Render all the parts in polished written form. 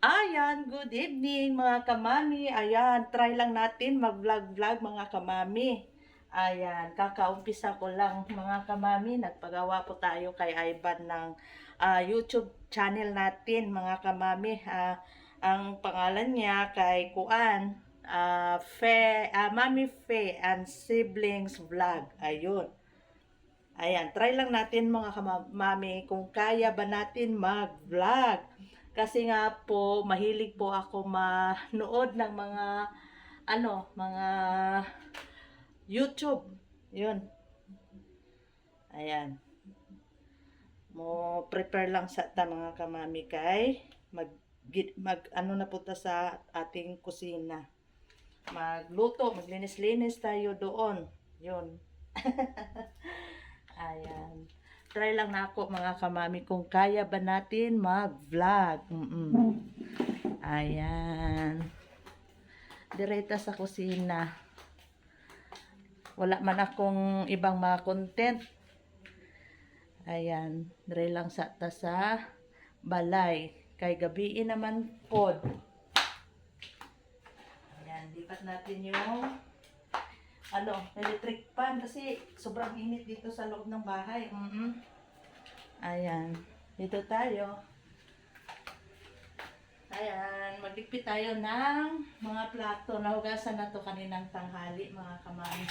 Ayan, good evening mga kamami. Ayan, try lang natin mag-vlog-vlog mga kamami. Ayan, kakaumpisa ko lang mga kamami. Nagpagawa po tayo kay Ivan ng YouTube channel natin mga kamami. Ang pangalan niya kay Kuan, Mami Fe and Siblings Vlog. Ayun. Ayan, try lang natin mga kamami kung kaya ba natin mag-vlog. Kasi nga po, mahilig po ako manood ng mga YouTube. Yun. Ayan. Mo prepare lang sa ta mga kamami kay ano na punta sa ating kusina. Magluto, maglinis-linis tayo doon. Yun. Ayan. Try lang na ako mga kamami kung kaya ba natin mag-vlog. Ayan. Direta sa kusina. Wala man akong ibang mga content. Ayan. Dire lang sa balay. Kay gabiin naman pod. Ayan. Lipat natin yung electric fan kasi sobrang init dito sa loob ng bahay. Ayan. Dito tayo. Ayan. Magligpit tayo ng mga plato. Nahugasan na to kaninang tanghali mga kamami.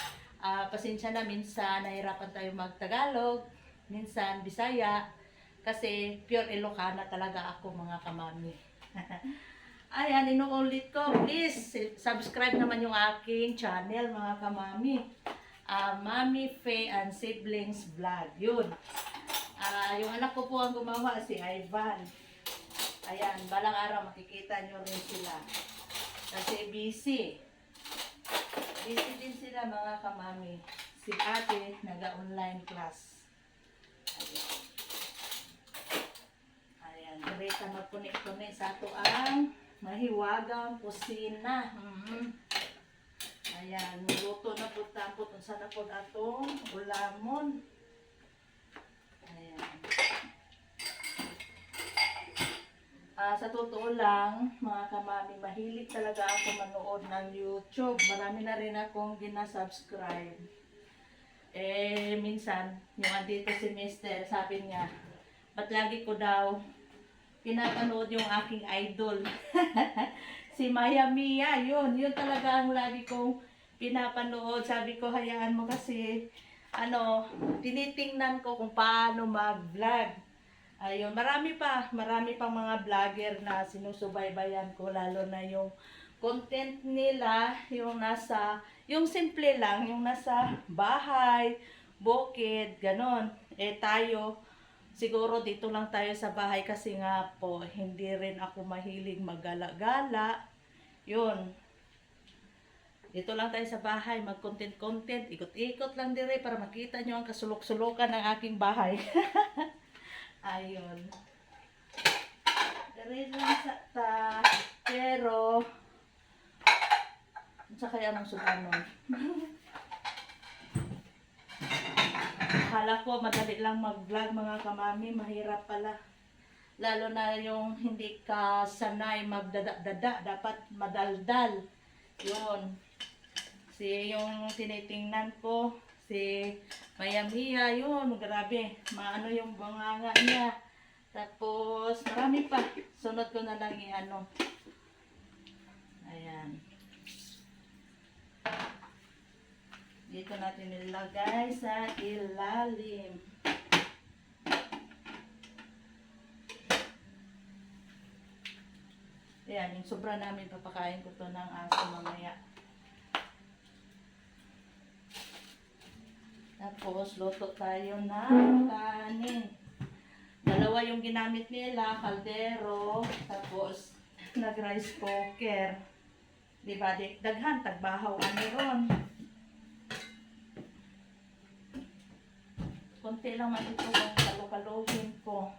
Pasensya na minsan nahirapan tayo mag-Tagalog. Minsan Bisaya. Kasi pure Ilocana talaga ako mga kamami. Ayan, inuulit ko. Please, subscribe naman yung aking channel, mga kamami. Mami Fe and Siblings Vlog. Yun. Yung anak ko po ang gumawa, si Ivan. Ayan, balang araw makikita nyo rin sila. Kasi busy. Busy din sila, mga kamami. Si ate, naga-online class. Ayan. Ayan, direta magpuni-puni sa ato ang mahiwagang kusina. Ayan, luto na po tapos unsa na po atong ulamon. Ayan. Sa totoo lang, mga kamami, mahilig talaga ako manood ng YouTube. Marami na rin akong ginasubscribe. Minsan, yung andito si Mister, sabi niya, ba't lagi ko daw pinapanood yung aking idol. Si Maya Mia, yun talaga ang lagi kong pinapanood. Sabi ko, hayaan mo kasi, tinitingnan ko kung paano mag-vlog. Ayun, marami pang mga vlogger na sinusubaybayan ko, lalo na yung content nila, yung simple lang, yung nasa bahay, bukid, ganon. Tayo, siguro dito lang tayo sa bahay kasi nga po, hindi rin ako mahilig maggala-gala. Yun. Dito lang tayo sa bahay, mag-content-content, ikot-ikot lang dire para makita nyo ang kasulok-sulukan ng aking bahay. Ayun. Dire lang sa pero, sa kaya mong suganon. Akala ko madali lang mag-vlog mga kamami, mahirap pala. Lalo na yung hindi ka sanay magdada-dada, dapat madaldal. Yun. Yung tinitingnan ko, si Maya Mia, yun, grabe. Maano yung bunganga niya. Tapos, marami pa. Sunod ko na lang Ayan. Dito natin nilagay sa ilalim. Ayan, yung sobra namin, papakain ko to ng aso mamaya. Tapos, luto tayo ng kanin. Dalawa yung ginamit nila, kaldero, tapos nag-rice cooker. Diba, daghan, tagbahaw kami ron. Konti lang man ito kung kalokalohin ko.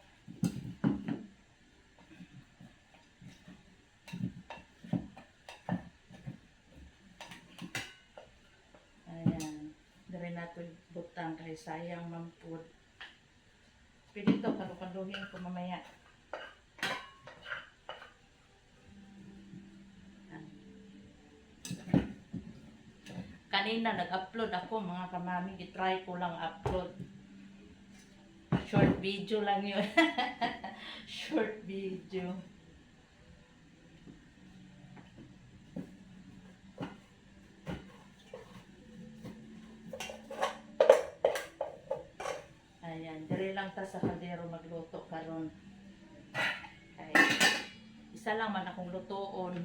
Ayan. Dari nato butang kay sayang mampud. Pwede ito kalokalohin ko mamaya. kanina nag-upload ako mga kamami, gitry ko lang upload. Short video lang yun. Short video. Ayan, dire lang ta sa kaldero magluto karon. Ay, isa lang man akong lutoon.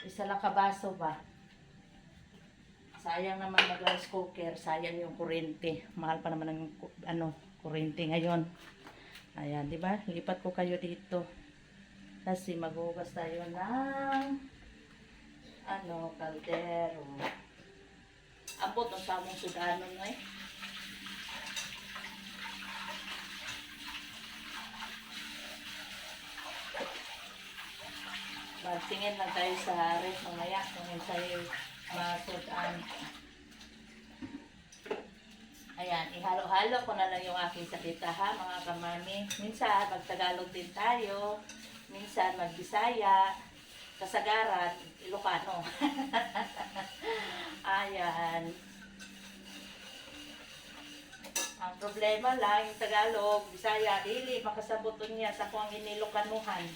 Isa lang kabaso ba? Sayang naman mag-rice cooker, sayang yung kuryente. Mahal pa naman ang kuryente ngayon. Ayan, di ba? Lipat ko kayo dito. Kasi maghugas tayo ng kaldero. Ambot ang samong sudanon eh. Tingin lang tayo sa ref mamaya kung sa'yo masudan. Ayan, ihalo-halo ko na lang yung aking salita ha mga kamami. Minsan magtagalog din tayo, minsan magbisaya, kasagaran, Ilocano. Ayan. Ang problema lang, yung Tagalog, Bisaya, dili, makasabuton niya sa kung inilokanuhan.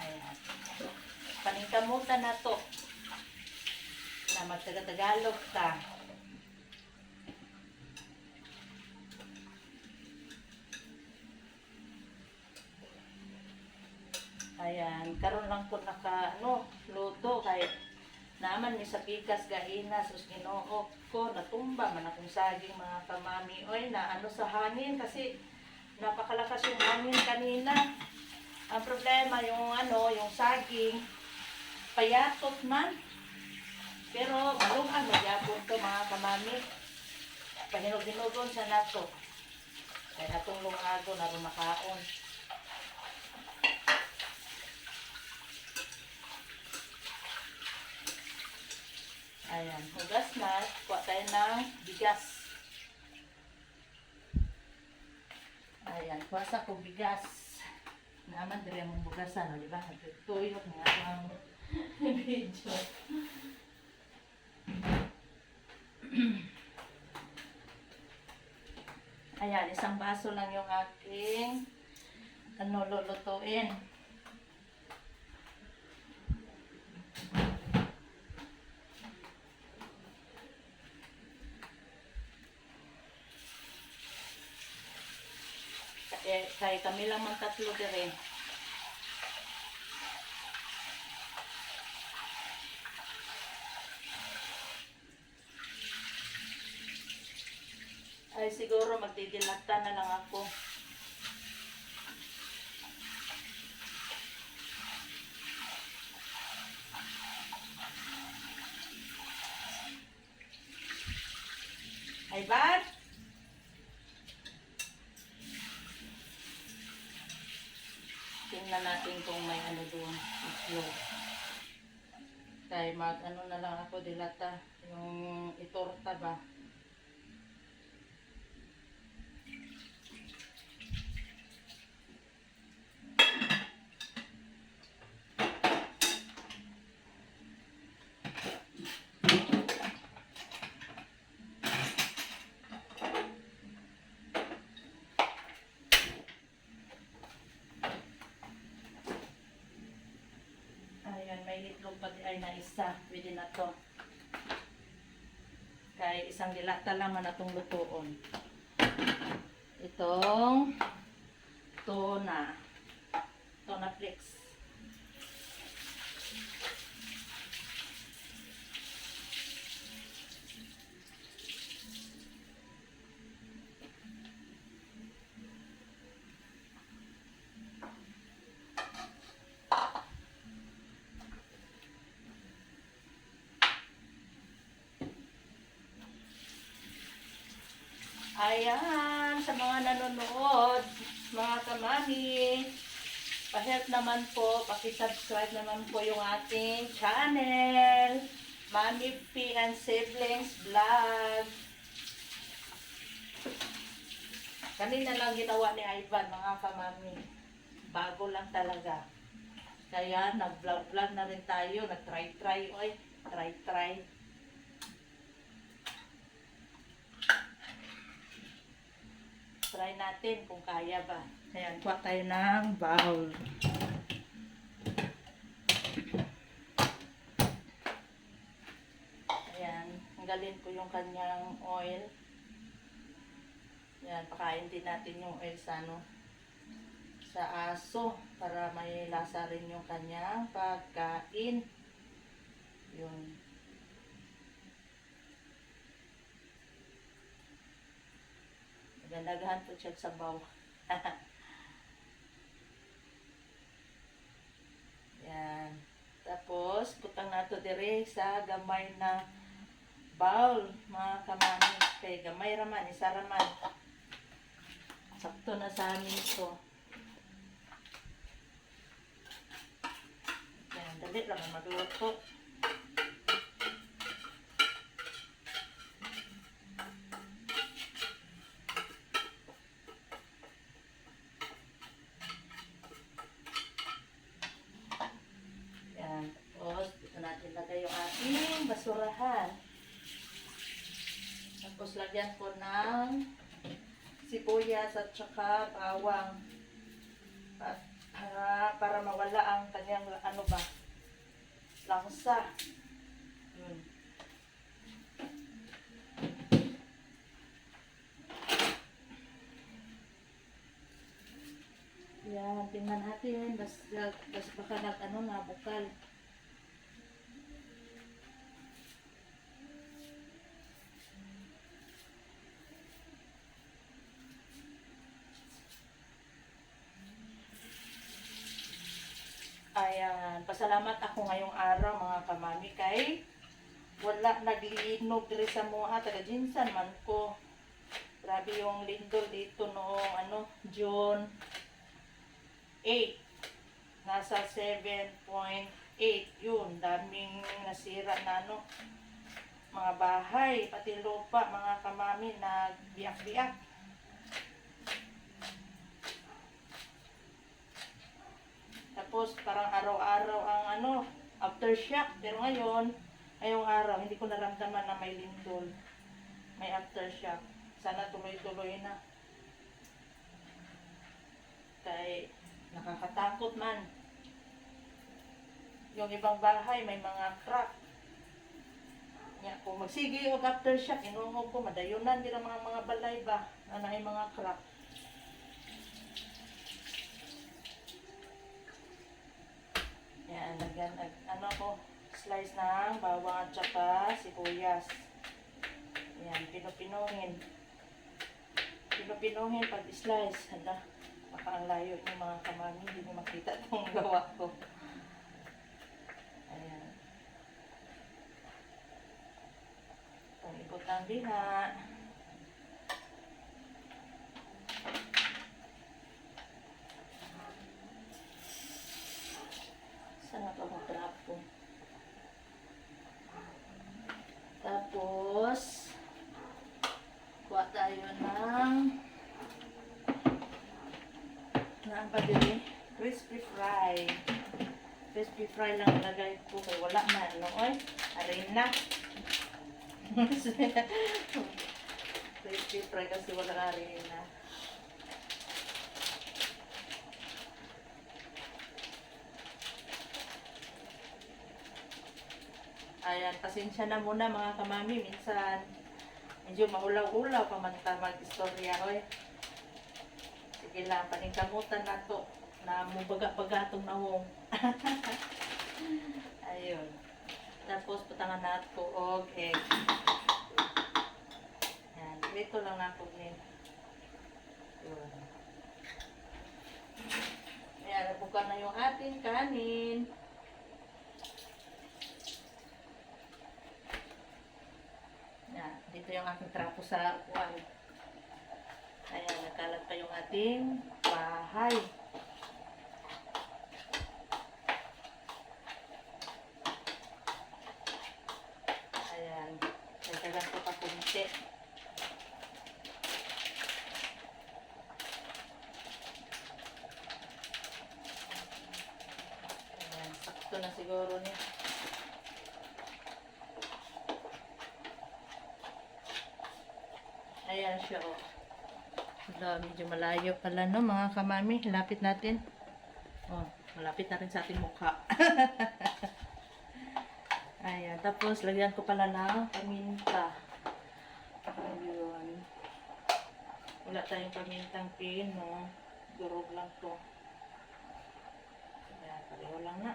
Ayan. Paningkamutan na to na magtaga-Tagalog ka. Ayan, karon lang ko luto kahit naman ni sa pikas gainas sus Ginoo ko natumba man akong saging mga kamami oy na sa hangin kasi napakalakas yung hangin kanina. Ang problema yung yung saging payatot man. Pero malungan magyapon to mga kamami. Pahinog-hinugon sa nato. Kaya atong lungago na rumakaon. Ayan, hugas na. Kuha tayo ng bigas. Ayan, kuha sa ko bigas. Naman dire mong bugasan, di ba? Tuyok nga ang video. Ayan, isang baso lang yung aking lulutuin. Kaya kami lang mang tatlo dire. Ay siguro magdidilata na lang ako. Ay bad? Tingnan natin kung may doon. Itlog. Kaya na lang ako dilata. Yung itorta ba? May itlog pa ay na isa. Pwede na to. Kaya isang dilata lang man atong lutoon. Itong tuna. Tuna flakes. Ayan, sa mga nanonood, mga kamami, pa-help naman po, paki-subscribe naman po yung ating channel, Mami P and Siblings Vlog. Kanina lang ginawa ni Ivan, mga kamami. Bago lang talaga. Kaya nag-vlog-vlog na rin tayo, nag-try-try, try-try. Try natin kung kaya ba. Ayan, kuha tayo ng bowl. Ayan, tanggalin ko yung kanyang oil. Ayan, pakain din natin yung oil sa sa aso para may lasa rin yung kanyang pagkain. Yun. Nagandagahan po siya sa baw. Yan. Tapos, putang nato dire sa gamay na bowl, mga kamani. Kay gamay raman, isa raman. Sakto na sa amin ito. Yan, dali lang magluto. Basurahan. Tapos lagyan ko ng sibuyas at saka bawang para mawala ang kanyang langsa. Yan, tingnan natin baka nabukal. Ayan, pasalamat ako ngayong araw mga kamami kay wala naglinog diri sa mga taga-jinsan man ko. Grabe yung lindol dito noong June 8. Nasa 7.8 yun. Daming nasira na mga bahay, pati lupa mga kamami nagbiyak-biyak. Tapos parang araw-araw ang aftershock. Pero ngayong araw, hindi ko naramdaman na may lindol. May aftershock. Sana tuloy-tuloy na. Kaya nakakatakot man. Yung ibang bahay, may mga crack. Kung magsige o aftershock, inungog ko, madayunan din ang mga balay ba na may mga crack. Yan, slice ng bawang at saka sibuyas. Yan, pinupinuhin. Pinupinuhin pag slice. Baka ang layo ng mga kamami, hindi nyo makita itong gawa ko. Ayan. Itong ikot ng diha. Sana ito akong trapo. Tapos, kuha tayo ng crispy fry. Crispy fry lang ilagay ko kay wala man. Arena. Crispy fry kasi wala arena. Ayan, pasensya na muna mga kamami. Minsan, medyo maulaw-ulaw pamanta mag-istorya. Sige lang, paningkamutan na to. Na mubaga-bagatong nawong. Ayun. Tapos, patangan na ito og egg. Ayan, ito lang na ito. Ayun. Ayan, nabuka na yung ating kanin. Dito yung aking trapo sa uwan. Ayan, nagkalat pa yung ating bahay. Ayan, nagkalat ko pa kunti. Ayan, sakto na siguro niya. Ayan siya, Wala, medyo malayo pala no mga kamami. Lapit natin. Oh, malapit na rin sa ating mukha. Ayan, tapos lagyan ko pala ng paminta. Ayun. Wala tayong pamintang pino. Durog lang to. Ayan, pareho lang na.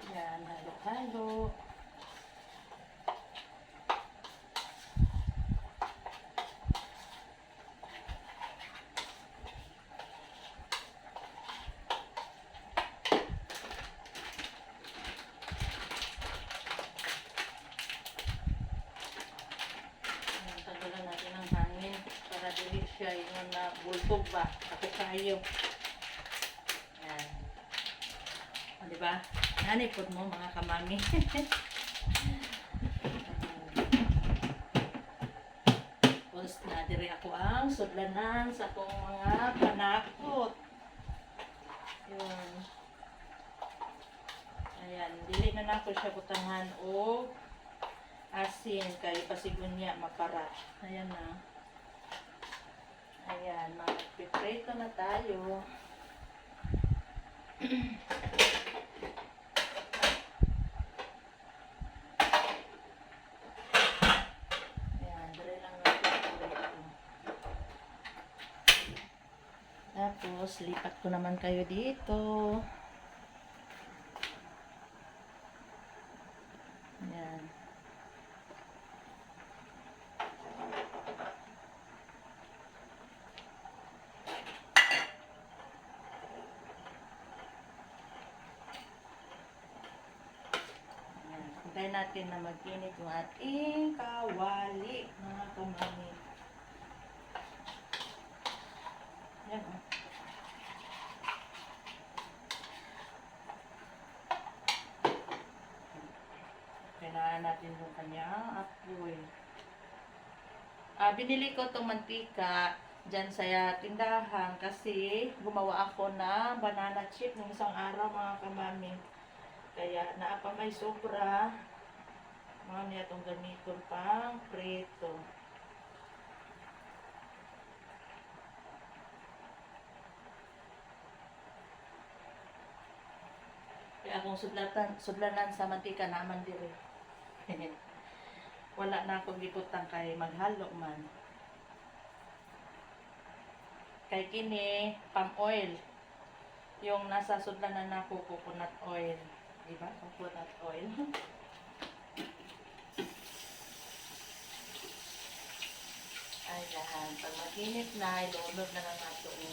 Ayan, halo-halo. Tagalan natin ang hangin para dili siya yung na bultog ba. Ako kayo. Ayan. O, diba? Nanipod mo mga kamami. Tapos na diri ako ang sudlanan sa akong mga panakot. Yun. Ayan. Dili na ako siya butangan o asin kay pasigunya maparat. Ayan na. Ayan, magpiprito na tayo. Ayan, dali lang natin prito. Tapos, lipat ko naman kayo dito. Ayan. Hintayin natin na mag-init yung ating kawali, mga kamami. Yan o. Kailangan natin yung kanyang apoy. Binili ko itong mantika dyan sa tindahan kasi gumawa ako na banana chip ng isang araw mga kamami. Kaya naapa may sobra. Mga niya itong gamiton pang prito. Kaya akong sudlanan sa mantika naman diri. Wala na akong liputan kay maghalo man. Kay kini palm oil. Yung nasa sudlanan na ako coconut oil. Diba? Coconut oil. Ayan. Pag mag-init na, ilunod na lang natin.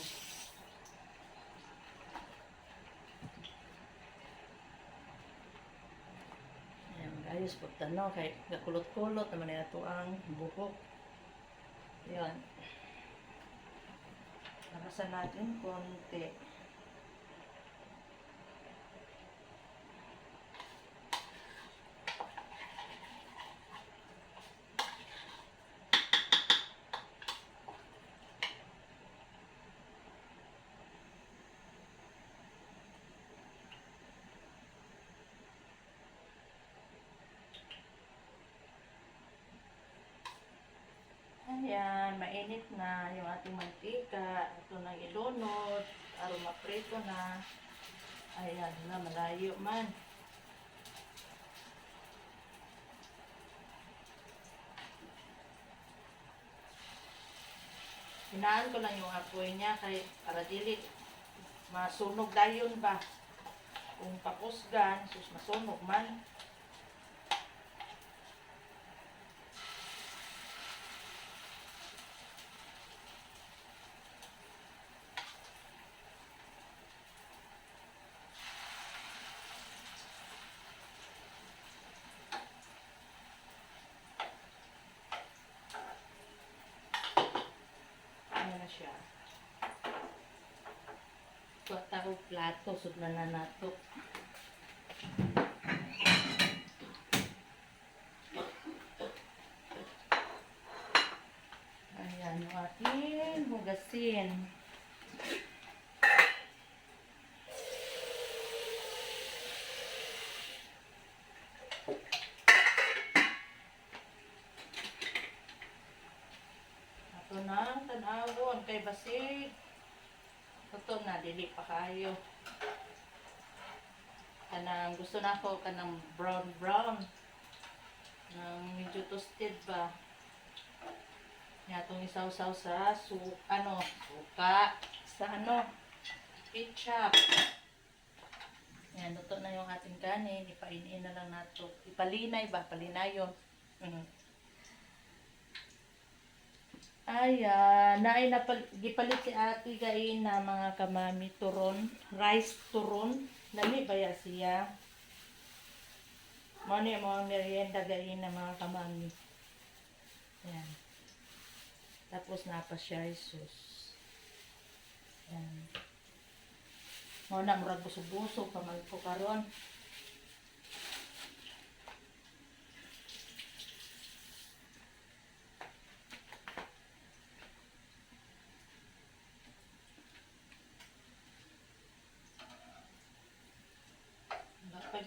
Ayan, ayos po tanaw. Kay kakulot-kulot naman na ito ang buhok. Ayan. Nakasan natin konti. Ayan, mainit na yung ating mantika. Ito na ilunod. Aroma prito na. Ayan na, malayo man. Hinaan ko lang yung apoy niya kay para dili masunog dayon ba. Kung pakusgan, sus masunog man. Na siya. Kuwata ko plato, sudlan na nato. Ayan, yung ating hugasin. kay basig. Ito na, dili pa kayo. Kanang gusto na ako kanang brown. Nang medyo toasted ba. Nga itong isaw-saw sa suka. Sa ketchup. Yan, luto na yung ating kanin. Ipainin na lang nato. Ipalinay ba? Palinayon. Ayan, gipalit si ate gain na mga kamami turon, rice turon, lami baya siya. Mo ni mo ang merienda gain na mga kamami. Ayan. Tapos napa siya Jesus. Ayan. Mo na murag busog-busog pamal ko karon.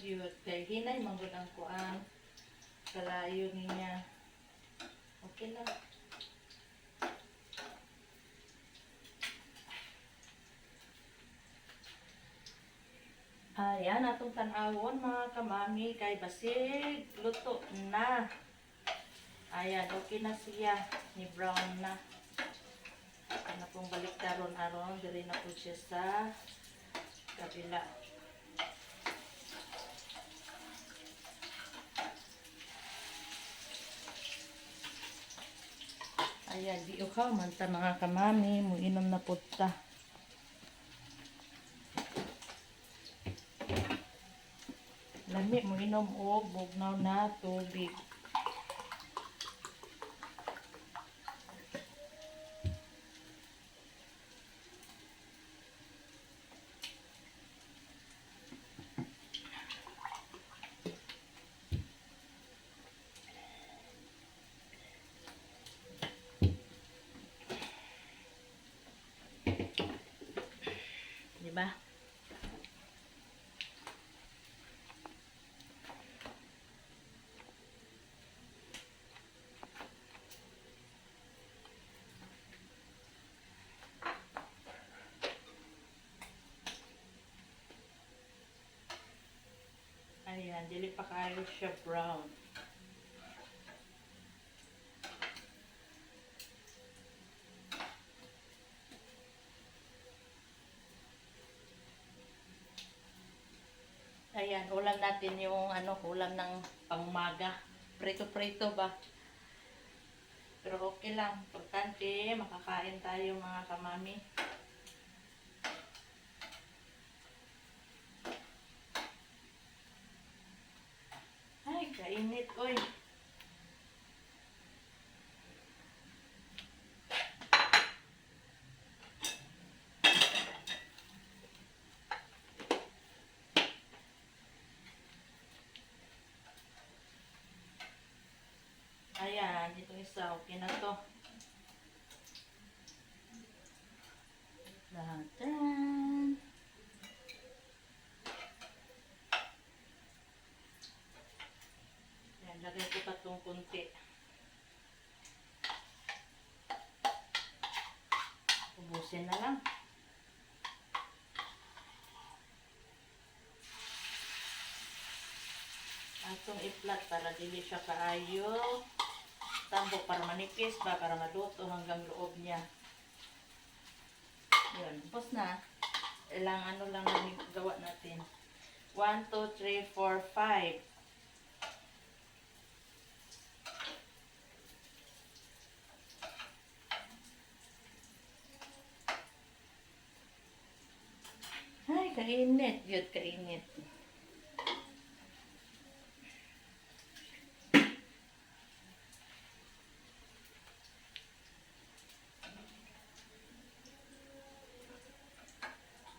Yun, kay hinay manggod ang kuang kalayo niya. Okay na. Ayan, atong tanawon mga kamami kay basig luto na. Ayan, okay na siya. Ni brown na. Ano pong balik aron diri na po siya sa kabila. Ayan, di ukaw man ta mga kamami, muinom na po ta. Lami, muinom og bugnaw na tubig. Diba? Ayan, dili pa kayo siya brown. Ayan, ulam natin yung ulam ng pangmaga. Prito-prito ba? Pero okay lang. Importante, makakain tayo mga kamami. Ay, kainit, oy. Ayan, itong isa, okay na to. Lahat. Ayan, lagay ko pa itong kunti. Ubusin na lang. Atong i-flat para dili siya kaayo. Tambok para manipis ba, para maluto hanggang loob niya. Yun, tapos na. Ilang lang namin gawa natin. 1, 2, 3, 4, 5. Ay, kainit. Yun, kainit.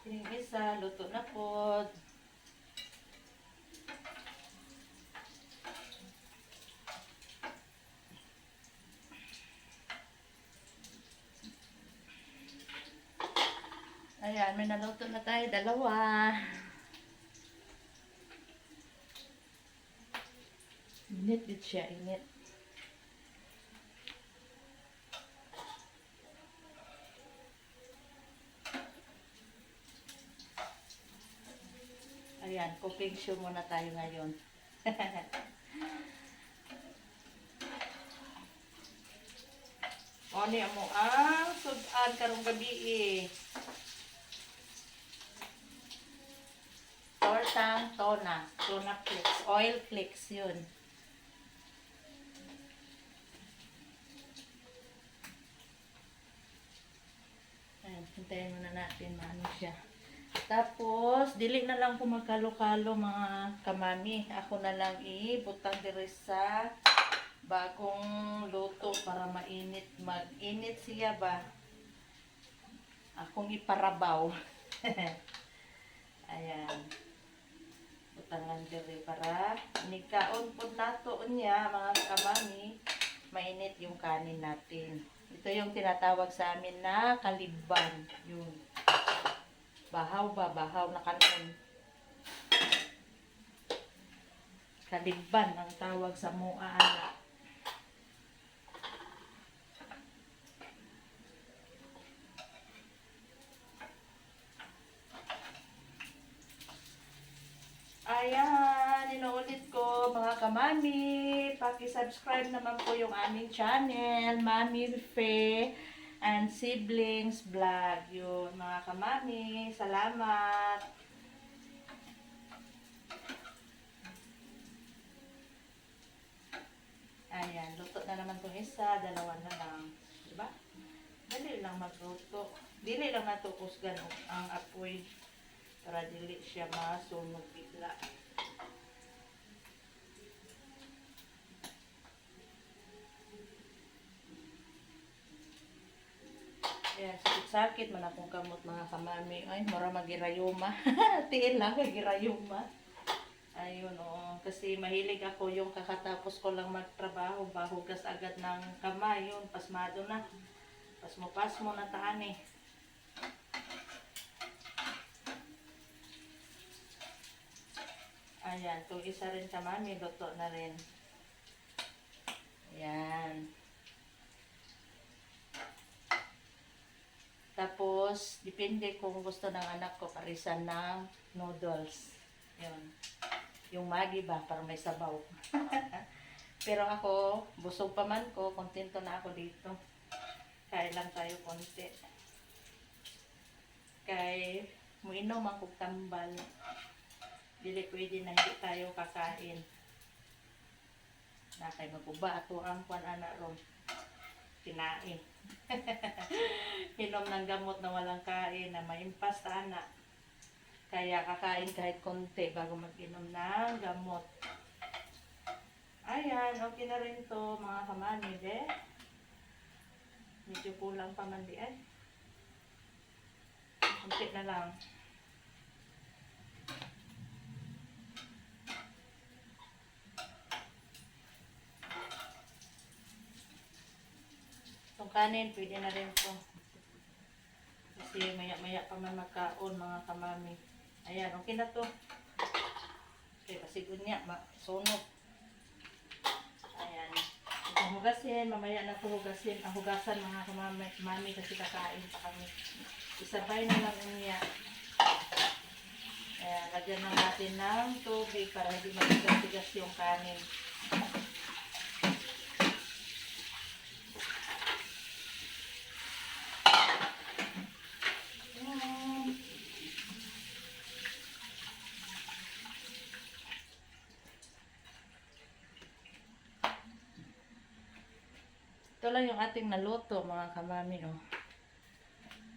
Yung isa, luto na po. Ayan, may naluto na tayo, dalawa. Init din siya, init. Mag-cooking show muna tayo ngayon. O niya mo ang sudan karong gabi eh. Tortang tuna flakes, oil flakes yun. Ayan, hintayin muna natin maano siya. Tapos, dili na lang ko magkalo-kalo mga kamami. Ako na lang ibutang diri sa bagong luto para mainit. Mag-init siya ba? Akong iparabaw. Ayan. Butang lang diri para nikaon po nato niya mga kamami. Mainit yung kanin natin. Ito yung tinatawag sa amin na kalibban. Yung bahaw ba? Bahaw na kanon. Kalibban ang tawag sa mua ana. Ayan, inuulit ko mga kamami, paki-subscribe naman po yung aming channel, Mami Fe and Siblings Vlog. Yun mga kamami, salamat. Ayan, luto na naman itong isa, dalawa na lang. Diba? Dali lang magluto. Dili lang natukusgan ang apoy para dili siya masunog bigla. Ayan, sakit-sakit man akong kamot mga kamami. Ay, mura magirayuma. Tiin lang kay girayuma. Ayun, oo. Kasi mahilig ako yung kakatapos ko lang magtrabaho, bahugas agad ng kamay. Yun, pasmado na. Pasmo na taan eh. Ayan, itong isa rin kamami, luto na rin. Ayan. Tapos, depende kung gusto ng anak ko, parisan ng noodles. Yun. Yung Maggi ba, para may sabaw. Pero ako, busog pa man ko, kontento na ako dito. Kain lang tayo konti. Kay, muinom ang tambal. Dili pwede na hindi tayo kakain. Nakay maguba ato ang kwan ana ron. Kinain. Inom ng gamot na walang kain na maimpas ta ana. Kaya kakain kahit konti bago mag-inom ng gamot. Ayan, okay na rin to mga kamami de. Medyo kulang pa man di ay. Konti na lang. Itong kanin, pwede na rin ito. Kasi maya-maya pa man magkaon mga kamami. Ayan, okay na to. Okay, pasigun niya, sunog. Ayan. Itong hugasin, mamaya na ito hugasin. Ang hugasan mga kamami kasi kakain pa kami. Isabay na lang niya. Ayan, lagyan lang natin ng tubig para hindi mag-tigas yung kanin. Ito lang yung ating naluto mga kamami, oh.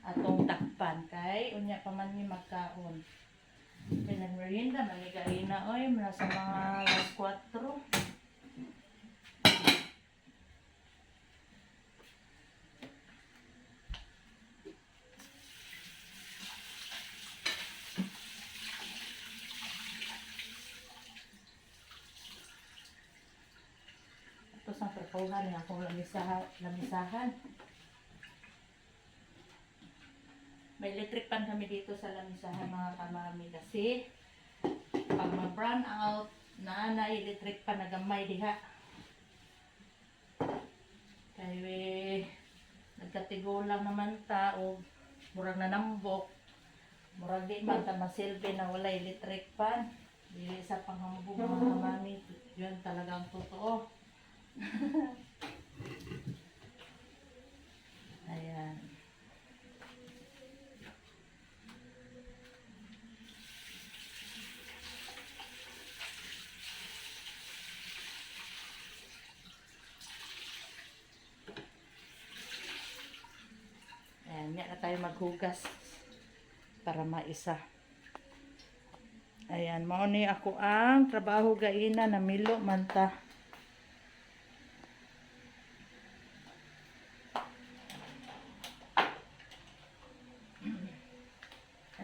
Atong takpan kay unya pa man ni magkaon. Pinag-merienda, manigain na, oy, nasa mga alas 4. Ito sa perkuhan ng akong lamisahan. May electric pan kami dito sa lamisahan mga kamami kasi pag mag-brown out na electric pan na gamay diha. Kaya nagkatigo lang naman ta o murag nanambok. Murag di man ta masilbi na wala electric pan. Dili sa panghambog mga kamami. Yun talagang totoo. Ayan. Ayan, yan na tayo maghugas para maisa. Ayan, mauni ako ang trabaho gaina na milo manta.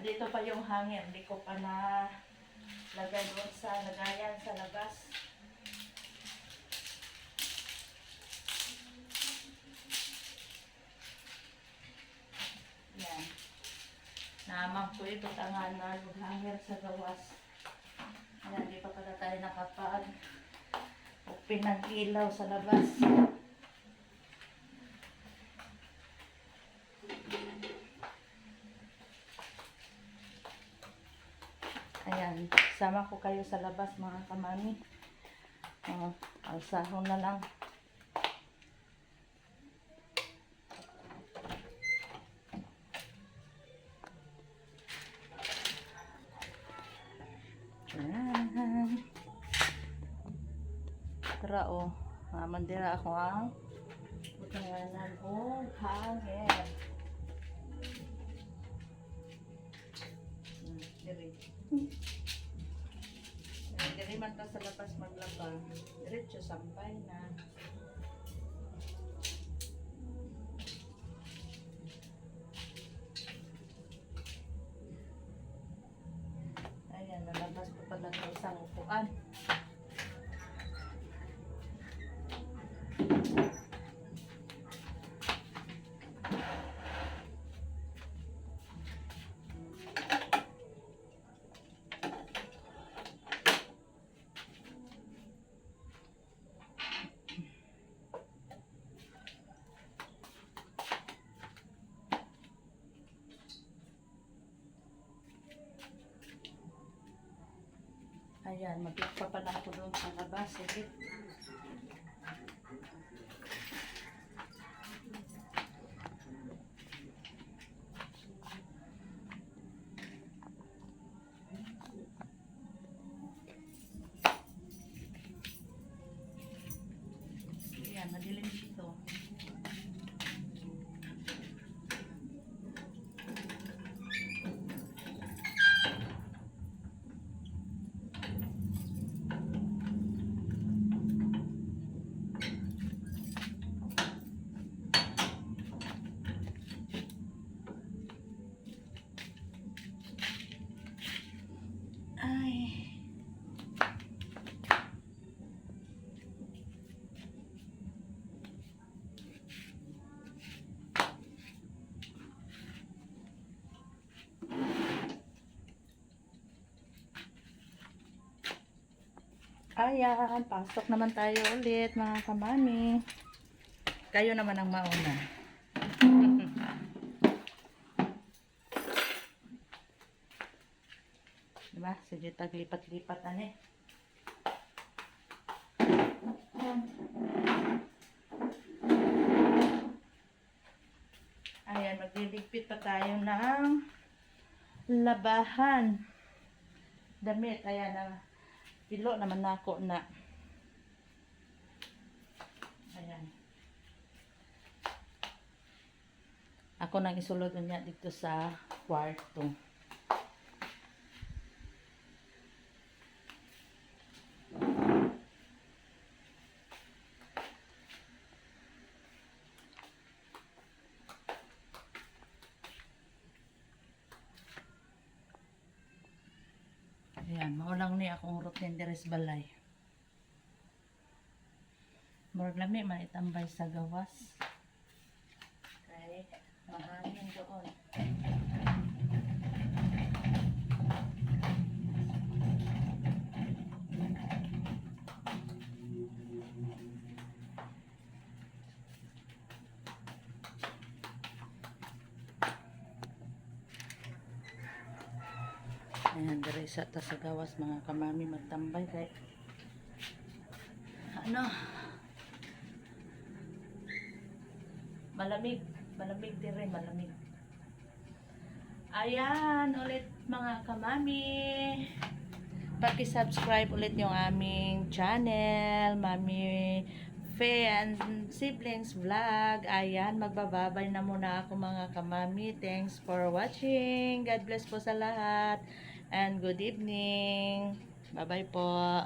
Dito pa yung hangin, hindi ko pa na lagay doon sa lagayan sa labas. Yan. Naamang ko ito tangan na maghangir sa gawas. Ayan, hindi pa pala tayo nakapag open ng ilaw sa labas. Ayan, sama ko kayo sa labas mga kamami. Alsahon na lang. Ayan. Tara o, mandira ako ang butanganan o hangin. Diri man ta sa labas maglaba. Diretso sampay na. Ayan, nalabas pa pala ng isang upuan. Ayan, mag-look pa ako doon sa labas. Sige. Ayan, madilim dito. Ayan, pasok naman tayo ulit mga kamami. Kayo naman ang mauna. Diba? Sige, taglipat-lipat ani. Ayan, magliligpit pa tayo ng labahan. Damit, ayan na. Pilo naman nako na. Ayan. Ako nang isulod niya dito sa kwarto. Ayan, maulang ni akong routine deres balay. Murag lami man itambay sa gawas. Kay mahangin doon. Ayan, dere sa gawas mga kamami magtambay kay ano, malamig, malamig din rin, malamig. Ayan, ulit mga kamami. Paki-subscribe ulit yung aming channel, Mami Faye and Siblings Vlog. Ayan, magbababay na muna ako mga kamami. Thanks for watching. God bless po sa lahat. And good evening. Bye-bye po.